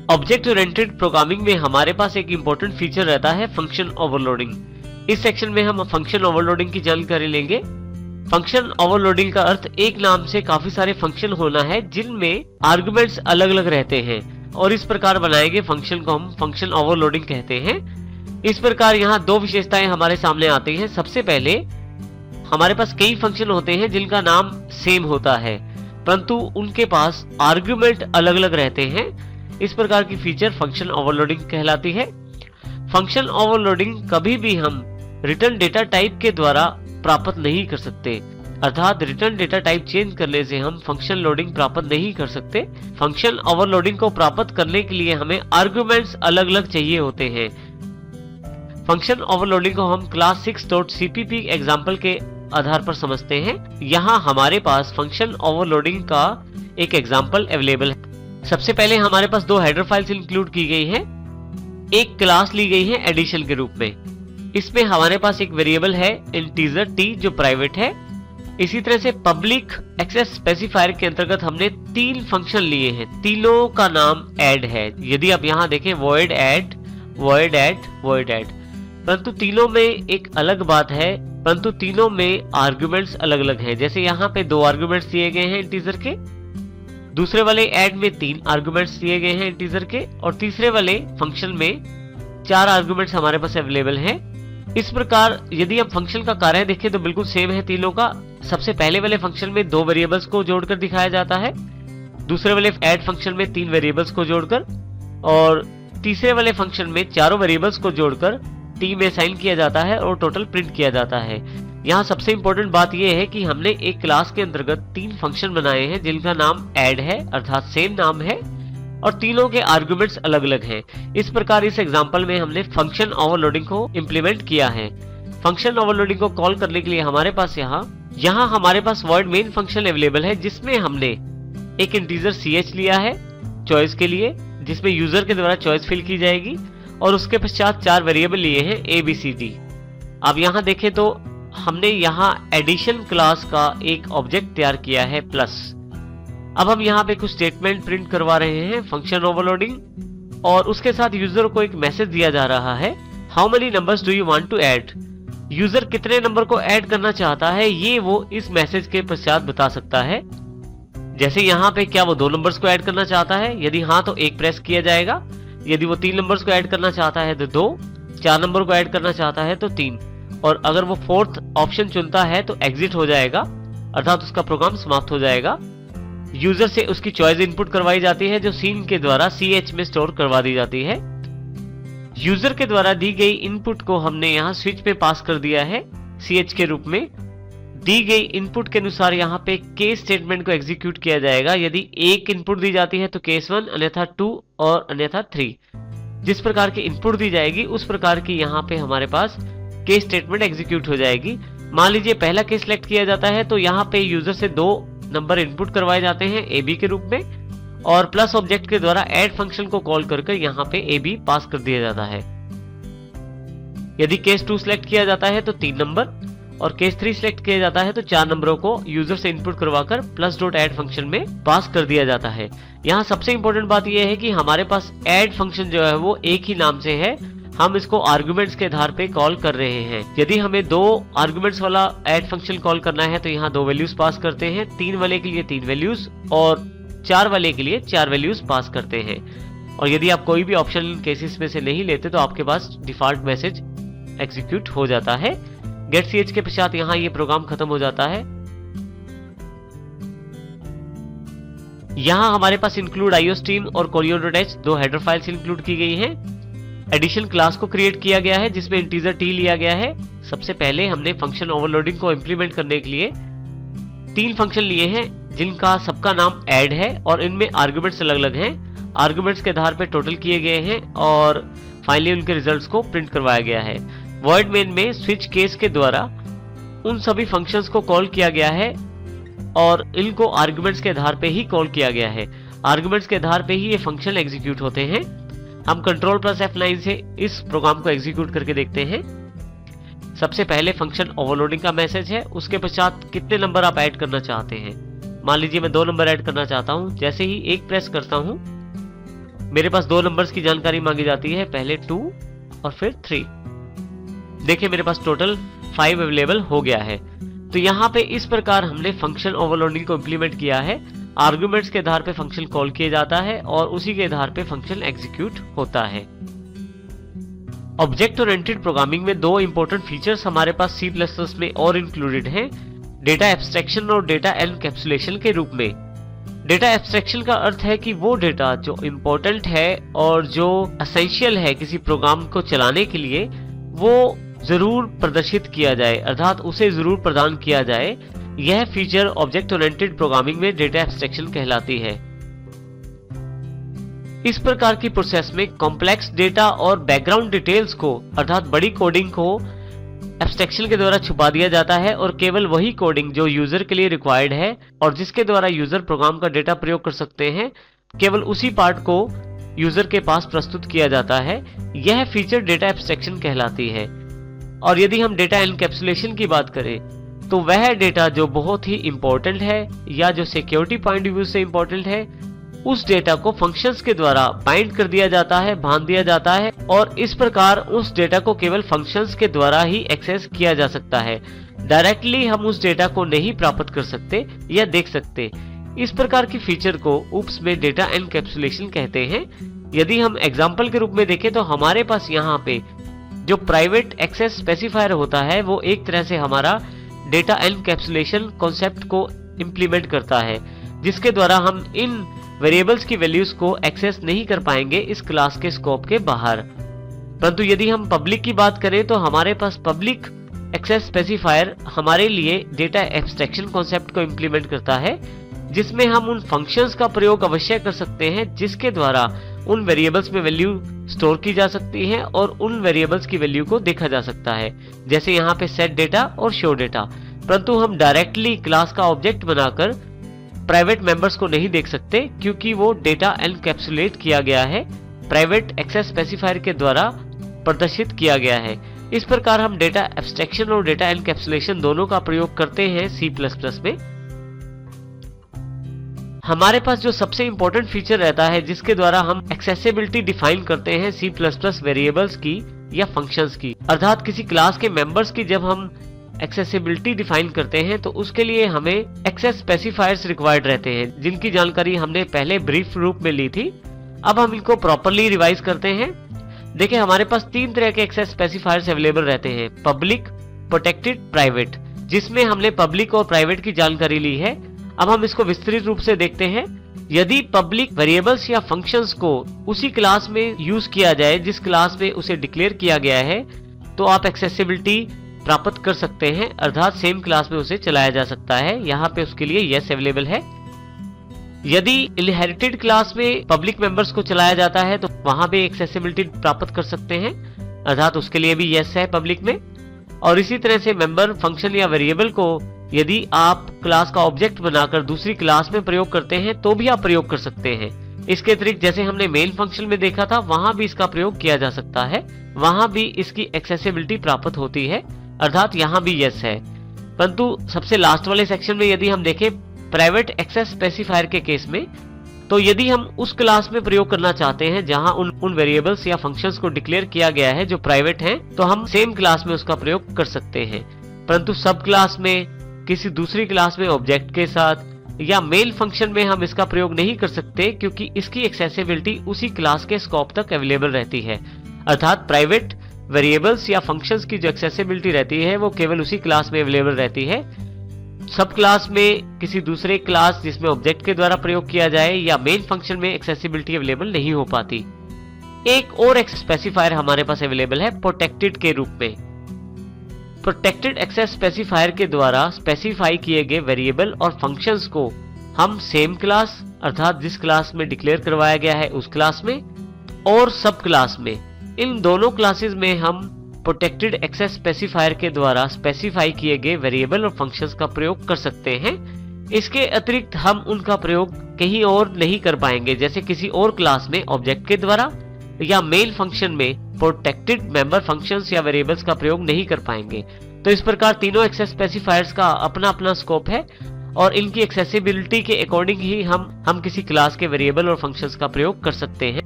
Object oriented programming में हमारे पास एक इंपॉर्टेंट फीचर रहता है फंक्शन ओवरलोडिंग। इस सेक्शन में हम फंक्शन ओवरलोडिंग की जानकारी लेंगे। फंक्शन ओवरलोडिंग का अर्थ एक नाम से काफी सारे फंक्शन होना है जिनमें आर्गुमेंट्स अलग अलग रहते हैं और इस प्रकार बनाए गए फंक्शन को हम फंक्शन ओवरलोडिंग कहते हैं। इस प्रकार यहाँ दो विशेषताएं हमारे सामने आती हैं। सबसे पहले हमारे पास कई फंक्शन होते हैं जिनका नाम सेम होता है परंतु उनके पास आर्गुमेंट अलग अलग रहते हैं। इस प्रकार की फीचर फंक्शन ओवरलोडिंग कहलाती है। फंक्शन ओवरलोडिंग कभी भी हम रिटर्न डेटा टाइप के द्वारा प्राप्त नहीं कर सकते, अर्थात रिटर्न डेटा टाइप चेंज करने से हम फंक्शन लोडिंग प्राप्त नहीं कर सकते। फंक्शन ओवरलोडिंग को प्राप्त करने के लिए हमें आर्गुमेंट्स अलग अलग चाहिए होते हैं। फंक्शन ओवरलोडिंग को हम क्लास 6.cpp एग्जाम्पल के आधार पर समझते हैं। यहाँ हमारे पास फंक्शन ओवरलोडिंग का एक एग्जाम्पल अवेलेबल है। सबसे पहले हमारे पास दो हेडर फाइल्स इंक्लूड की गई है। एक क्लास ली गई है एडिशन के रूप में। इसमें हमारे पास एक वेरिएबल है इंटीजर t जो प्राइवेट है। इसी तरह से पब्लिक एक्सेस स्पेसिफायर के अंतर्गत हमने तीन फंक्शन लिए हैं, तीनों का नाम ऐड है। यदि आप यहाँ देखें void add, void add, void add, परंतु तीनों में एक अलग बात है, परंतु तीनों में आर्गुमेंट्स अलग अलग हैं। जैसे यहाँ पे दो आर्गुमेंट्स दिए गए हैं इंटीजर के, दूसरे वाले ऐड में तीन आर्गुमेंट्स दिए गए हैं इंटीजर के और तीसरे वाले फंक्शन में चार आर्गुमेंट्स हमारे पास अवेलेबल हैं। इस प्रकार यदि हम फंक्शन का कार्य देखें तो बिल्कुल सेम है तीनों का। सबसे पहले वाले फंक्शन में दो वेरिएबल्स को जोड़कर दिखाया जाता है, दूसरे वाले ऐड फंक्शन में तीन वेरिएबल्स को जोड़कर और तीसरे वाले फंक्शन में चारों वेरिएबल्स को जोड़कर टी में असाइन किया जाता है और टोटल प्रिंट किया जाता है। यहाँ सबसे इंपॉर्टेंट बात यह है कि हमने एक क्लास के अंतर्गत तीन फंक्शन बनाए हैं जिनका नाम ऐड है, अर्थात सेम नाम है और तीनों के आर्गुमेंट्स अलग अलग हैं। इस प्रकार इस एग्जांपल में हमने फंक्शन ओवरलोडिंग को इंप्लीमेंट किया है। फंक्शन ओवरलोडिंग को कॉल करने के लिए हमारे पास यहाँ हमारे पास वर्ड मेन फंक्शन अवेलेबल है जिसमें हमने एक इंटीजर ch लिया है चॉइस के लिए, जिसमें यूजर के द्वारा चॉइस फिल की जाएगी और उसके पश्चात चार वेरिएबल लिए हैं ABCD। अब यहाँ देखें तो हमने यहाँ एडिशन क्लास का एक ऑब्जेक्ट तैयार किया है प्लस। अब हम यहाँ पे कुछ स्टेटमेंट प्रिंट करवा रहे हैं फंक्शन ओवरलोडिंग और उसके साथ यूजर को एक मैसेज दिया जा रहा है, how many numbers do you want to add. User कितने नंबर को ऐड करना चाहता है ये वो इस मैसेज के पश्चात बता सकता है। जैसे यहाँ पे क्या वो 2 नंबर्स को ऐड करना चाहता है, यदि हाँ तो 1 प्रेस किया जाएगा, यदि वो 3 नंबर्स को ऐड करना चाहता है तो 2, 4 नंबर को ऐड करना चाहता है तो 3 और अगर वो 4th ऑप्शन चुनता है तो एग्जिट हो जाएगा, अर्थात उसका प्रोग्राम समाप्त हो जाएगा। यूजर से उसकी चॉइस इनपुट करवाई जाती है जो सीन के द्वारा ch में स्टोर करवा दी जाती है। यूजर के द्वारा दी गई इनपुट को हमने यहाँ स्विच पे पास कर दिया है ch के रूप में। दी गई इनपुट के अनुसार यहाँ पे केस स्टेटमेंट को एग्जीक्यूट किया जाएगा। यदि एक इनपुट दी जाती है तो केस 1, अन्यथा 2 और अन्यथा 3। जिस प्रकार की इनपुट दी जाएगी उस प्रकार की यहाँ पे हमारे पास केस स्टेटमेंट एग्जीक्यूट हो जाएगी। मान लीजिए पहला केस सिलेक्ट किया जाता है तो यहाँ पे यूजर से 2 नंबर इनपुट करवाए जाते हैं AB के रूप में और प्लस ऑब्जेक्ट के द्वारा ऐड फंक्शन को कॉल करके यहाँ पे AB पास कर दिया जाता है। यदि केस 2 सिलेक्ट किया जाता है तो 3 नंबर और केस 3 सिलेक्ट किया जाता है तो 4 नंबरों को यूजर से इनपुट करवाकर प्लस डॉट ऐड फंक्शन में पास कर दिया जाता है। यहाँ सबसे इंपॉर्टेंट बात यह है कि हमारे पास ऐड फंक्शन जो है वो एक ही नाम से है, हम इसको आर्गुमेंट्स के आधार पे कॉल कर रहे हैं। यदि हमें 2 आर्गुमेंट्स वाला ऐड फंक्शन कॉल करना है तो यहाँ 2 वैल्यूज पास करते हैं, 3 वाले के लिए 3 वैल्यूज और 4 वाले के लिए 4 वैल्यूज पास करते हैं। और यदि आप कोई भी ऑप्शनल केसेस में से नहीं लेते तो आपके पास डिफॉल्ट मैसेज एग्जीक्यूट हो जाता है। गेट ch के पश्चात यहाँ ये प्रोग्राम खत्म हो जाता है। यहाँ हमारे पास इंक्लूड IOStream और Choreo.h 2 हेडर फाइल्स इंक्लूड की गई हैं। एडिशन क्लास को क्रिएट किया गया है जिसमें इंटीजर t लिया गया है। सबसे पहले हमने फंक्शन ओवरलोडिंग को इंप्लीमेंट करने के लिए 3 फंक्शन लिए हैं जिनका सबका नाम ऐड है और इनमें आर्गुमेंट्स अलग अलग हैं। आर्गुमेंट्स के आधार पर टोटल किए गए हैं और फाइनली उनके रिजल्ट्स को प्रिंट करवाया गया है। वर्ड मेन में स्विच केस के द्वारा उन सभी फंक्शंस को कॉल किया गया है और इनको आर्गुमेंट्स के आधार पे ही कॉल किया गया है। आर्गुमेंट्स के आधार पे ही ये फंक्शन एग्जीक्यूट होते हैं। हम Ctrl+F9 से इस प्रोग्राम को एग्जीक्यूट करके देखते हैं। सबसे पहले फंक्शन ओवरलोडिंग का मैसेज है, उसके पश्चात कितने नंबर आप ऐड करना चाहते हैं। मान लीजिए मैं 2 नंबर ऐड करना चाहता हूं। जैसे ही 1 प्रेस करता हूं मेरे पास 2 नंबर्स की जानकारी मांगी जाती है, पहले 2 और फिर 3। देखिए मेरे पास टोटल 5 अवेलेबल हो गया है। तो यहाँ पे इस प्रकार हमने फंक्शन ओवरलोडिंग को इंप्लीमेंट किया है। आर्गुमेंट्स के आधार पे फंक्शन कॉल किया जाता है और उसी के आधार पे फंक्शन एग्जीक्यूट होता है। ऑब्जेक्ट ओरिएंटेड प्रोग्रामिंग में 2 इंपॉर्टेंट फीचर्स हमारे पास C++ में और इंक्लूडेड हैं, डेटा एब्स्ट्रैक्शन और डेटा एनकैप्सुलेशन के रूप में। डेटा एब्स्ट्रैक्शन का अर्थ है कि वो डेटा जो इंपॉर्टेंट है और जो एसेंशियल है किसी प्रोग्राम को चलाने के लिए, वो जरूर प्रदर्शित किया जाए, अर्थात उसे जरूर प्रदान किया जाए। यह फीचर ऑब्जेक्ट ओरिएंटेड प्रोग्रामिंग में डेटा एब्स्ट्रैक्शन कहलाती है। इस प्रकार की प्रोसेस में कॉम्प्लेक्स डेटा और बैकग्राउंड डिटेल्स को, अर्थात बड़ी कोडिंग को एब्स्ट्रैक्शन के द्वारा छुपा दिया जाता है और केवल वही कोडिंग जो यूजर के लिए रिक्वायर्ड है और जिसके द्वारा यूजर प्रोग्राम का डेटा प्रयोग कर सकते हैं, केवल उसी पार्ट को यूजर के पास प्रस्तुत किया जाता है। यह फीचर डेटा एब्स्ट्रैक्शन कहलाती है। और यदि हम डेटा एनकैप्सुलेशन की बात करें तो वह डेटा जो बहुत ही इंपॉर्टेंट है या जो सिक्योरिटी पॉइंट ऑफ व्यू से इंपॉर्टेंट है, उस डेटा को फंक्शंस के द्वारा बाइंड कर दिया जाता है, बांध दिया जाता है और इस प्रकार उस डेटा को केवल फंक्शंस के द्वारा ही एक्सेस किया जा सकता है। डायरेक्टली हम उस डेटा को नहीं प्राप्त कर सकते या देख सकते। इस प्रकार की फीचर को UPS में डेटा एनकैप्सुलेशन कहते हैं। यदि हम एग्जाम्पल के रूप में देखें तो हमारे पास यहाँ पे जो प्राइवेट एक्सेस स्पेसिफायर होता है वो एक तरह से हमारा डेटा एनकैप्सुलेशन कॉन्सेप्ट को इंप्लीमेंट करता है, जिसके द्वारा हम इन वेरिएबल्स की वैल्यूज को एक्सेस नहीं कर पाएंगे इस क्लास के स्कोप के बाहर। परंतु यदि हम पब्लिक की बात करें तो हमारे पास पब्लिक एक्सेस स्पेसिफायर हमारे लिए डेटा एब्स्ट्रैक्शन कॉन्सेप्ट को इंप्लीमेंट करता है, जिसमें हम उन फंक्शंस का प्रयोग अवश्य कर सकते हैं जिसके द्वारा उन वेरिएबल्स में वैल्यू स्टोर की जा सकती है और उन वेरिएबल्स की वैल्यू को देखा जा सकता है, जैसे यहाँ पे सेट डेटा और शो डेटा। परंतु हम डायरेक्टली क्लास का ऑब्जेक्ट बनाकर प्राइवेट मेंबर्स को नहीं देख सकते, क्योंकि वो डेटा एनकैप्सुलेट किया गया है, प्राइवेट एक्सेस स्पेसिफायर के द्वारा प्रदर्शित किया गया है। इस प्रकार हम डेटा एब्स्ट्रैक्शन और डेटा एनकैप्सुलेशन दोनों का प्रयोग करते हैं C++ में। हमारे पास जो सबसे इंपॉर्टेंट फीचर रहता है जिसके द्वारा हम एक्सेसिबिलिटी डिफाइन करते हैं C++ वेरिएबल्स की या फंक्शंस की, अर्थात किसी क्लास के मेंबर्स की जब हम एक्सेसिबिलिटी डिफाइन करते हैं तो उसके लिए हमें एक्सेस स्पेसिफायर्स रिक्वायर्ड रहते हैं, जिनकी जानकारी हमने पहले ब्रीफ रूप में ली थी। अब हम इनको प्रॉपर्ली रिवाइज करते हैं। देखिए हमारे पास 3 तरह के एक्सेस स्पेसिफायर्स अवेलेबल रहते हैं, पब्लिक, प्रोटेक्टेड, प्राइवेट, जिसमें हमने पब्लिक और प्राइवेट की जानकारी ली है। अब हम इसको विस्तृत रूप से देखते हैं। यदि पब्लिक वेरिएबल्स या फंक्शंस को उसी क्लास में यूज किया जाए जिस क्लास में उसे डिक्लेयर किया गया है, तो आप एक्सेसिबिलिटी प्राप्त कर सकते हैं, अर्थात सेम क्लास में उसे चलाया जा सकता है। यहाँ पे उसके लिए यस अवेलेबल है। यदि इनहेरिटेड क्लास में पब्लिक मेंबर्स को चलाया जाता है तो वहां पे एक्सेसिबिलिटी प्राप्त कर सकते हैं, अर्थात उसके लिए भी यस है पब्लिक में। और इसी तरह से मेंबर, फंक्शन या वेरिएबल को यदि आप क्लास का ऑब्जेक्ट बनाकर दूसरी क्लास में प्रयोग करते हैं तो भी आप प्रयोग कर सकते हैं। इसके अतिरिक्त जैसे हमने मेन फंक्शन में देखा था, वहां भी इसका प्रयोग किया जा सकता है, वहां भी इसकी एक्सेसिबिलिटी प्राप्त होती है, अर्थात यहाँ भी यस है। परंतु सबसे लास्ट वाले सेक्शन में यदि हम देखें प्राइवेट एक्सेस स्पेसिफायर के केस में, तो यदि हम उस क्लास में प्रयोग करना चाहते हैं जहां उन वेरिएबल्स या फंक्शंस को डिक्लेयर किया गया है जो प्राइवेट हैं, तो हम सेम क्लास में उसका प्रयोग कर सकते हैं। परंतु सब क्लास में, किसी दूसरी क्लास में ऑब्जेक्ट के साथ या मेन फंक्शन में हम इसका प्रयोग नहीं कर सकते, क्योंकि इसकी एक्सेसिबिलिटी उसी क्लास के स्कोप तक अवेलेबल रहती है। अर्थात प्राइवेट वेरिएबल्स या फंक्शंस की जो एक्सेसिबिलिटी रहती है वो केवल उसी क्लास में अवेलेबल रहती है। सब क्लास में किसी दूसरे क्लास जिसमें ऑब्जेक्ट के द्वारा प्रयोग किया जाए या मेन फंक्शन में एक्सेसिबिलिटी अवेलेबल नहीं हो पाती। एक और एक्सेस स्पेसिफायर हमारे पास अवेलेबल है प्रोटेक्टेड के रूप में। प्रोटेक्टेड एक्सेस स्पेसिफायर के द्वारा स्पेसिफाई किए गए वेरिएबल और फंक्शंस को हम सेम क्लास, अर्थात जिस क्लास में डिक्लेयर करवाया गया है उस क्लास में और सब क्लास में, इन दोनों क्लासेस में हम प्रोटेक्टेड एक्सेस स्पेसिफायर के द्वारा स्पेसिफाई किए गए वेरिएबल और फंक्शंस का प्रयोग कर सकते हैं। इसके अतिरिक्त हम उनका प्रयोग कहीं और नहीं कर पाएंगे, जैसे किसी और क्लास में ऑब्जेक्ट के द्वारा या मेन फंक्शन में प्रोटेक्टेड मेंबर फंक्शंस या वेरिएबल्स का प्रयोग नहीं कर पाएंगे। तो इस प्रकार तीनों एक्सेस स्पेसिफायर्स का अपना अपना स्कोप है और इनकी एक्सेसिबिलिटी के अकॉर्डिंग ही हम किसी क्लास के वेरिएबल और फंक्शंस का प्रयोग कर सकते हैं।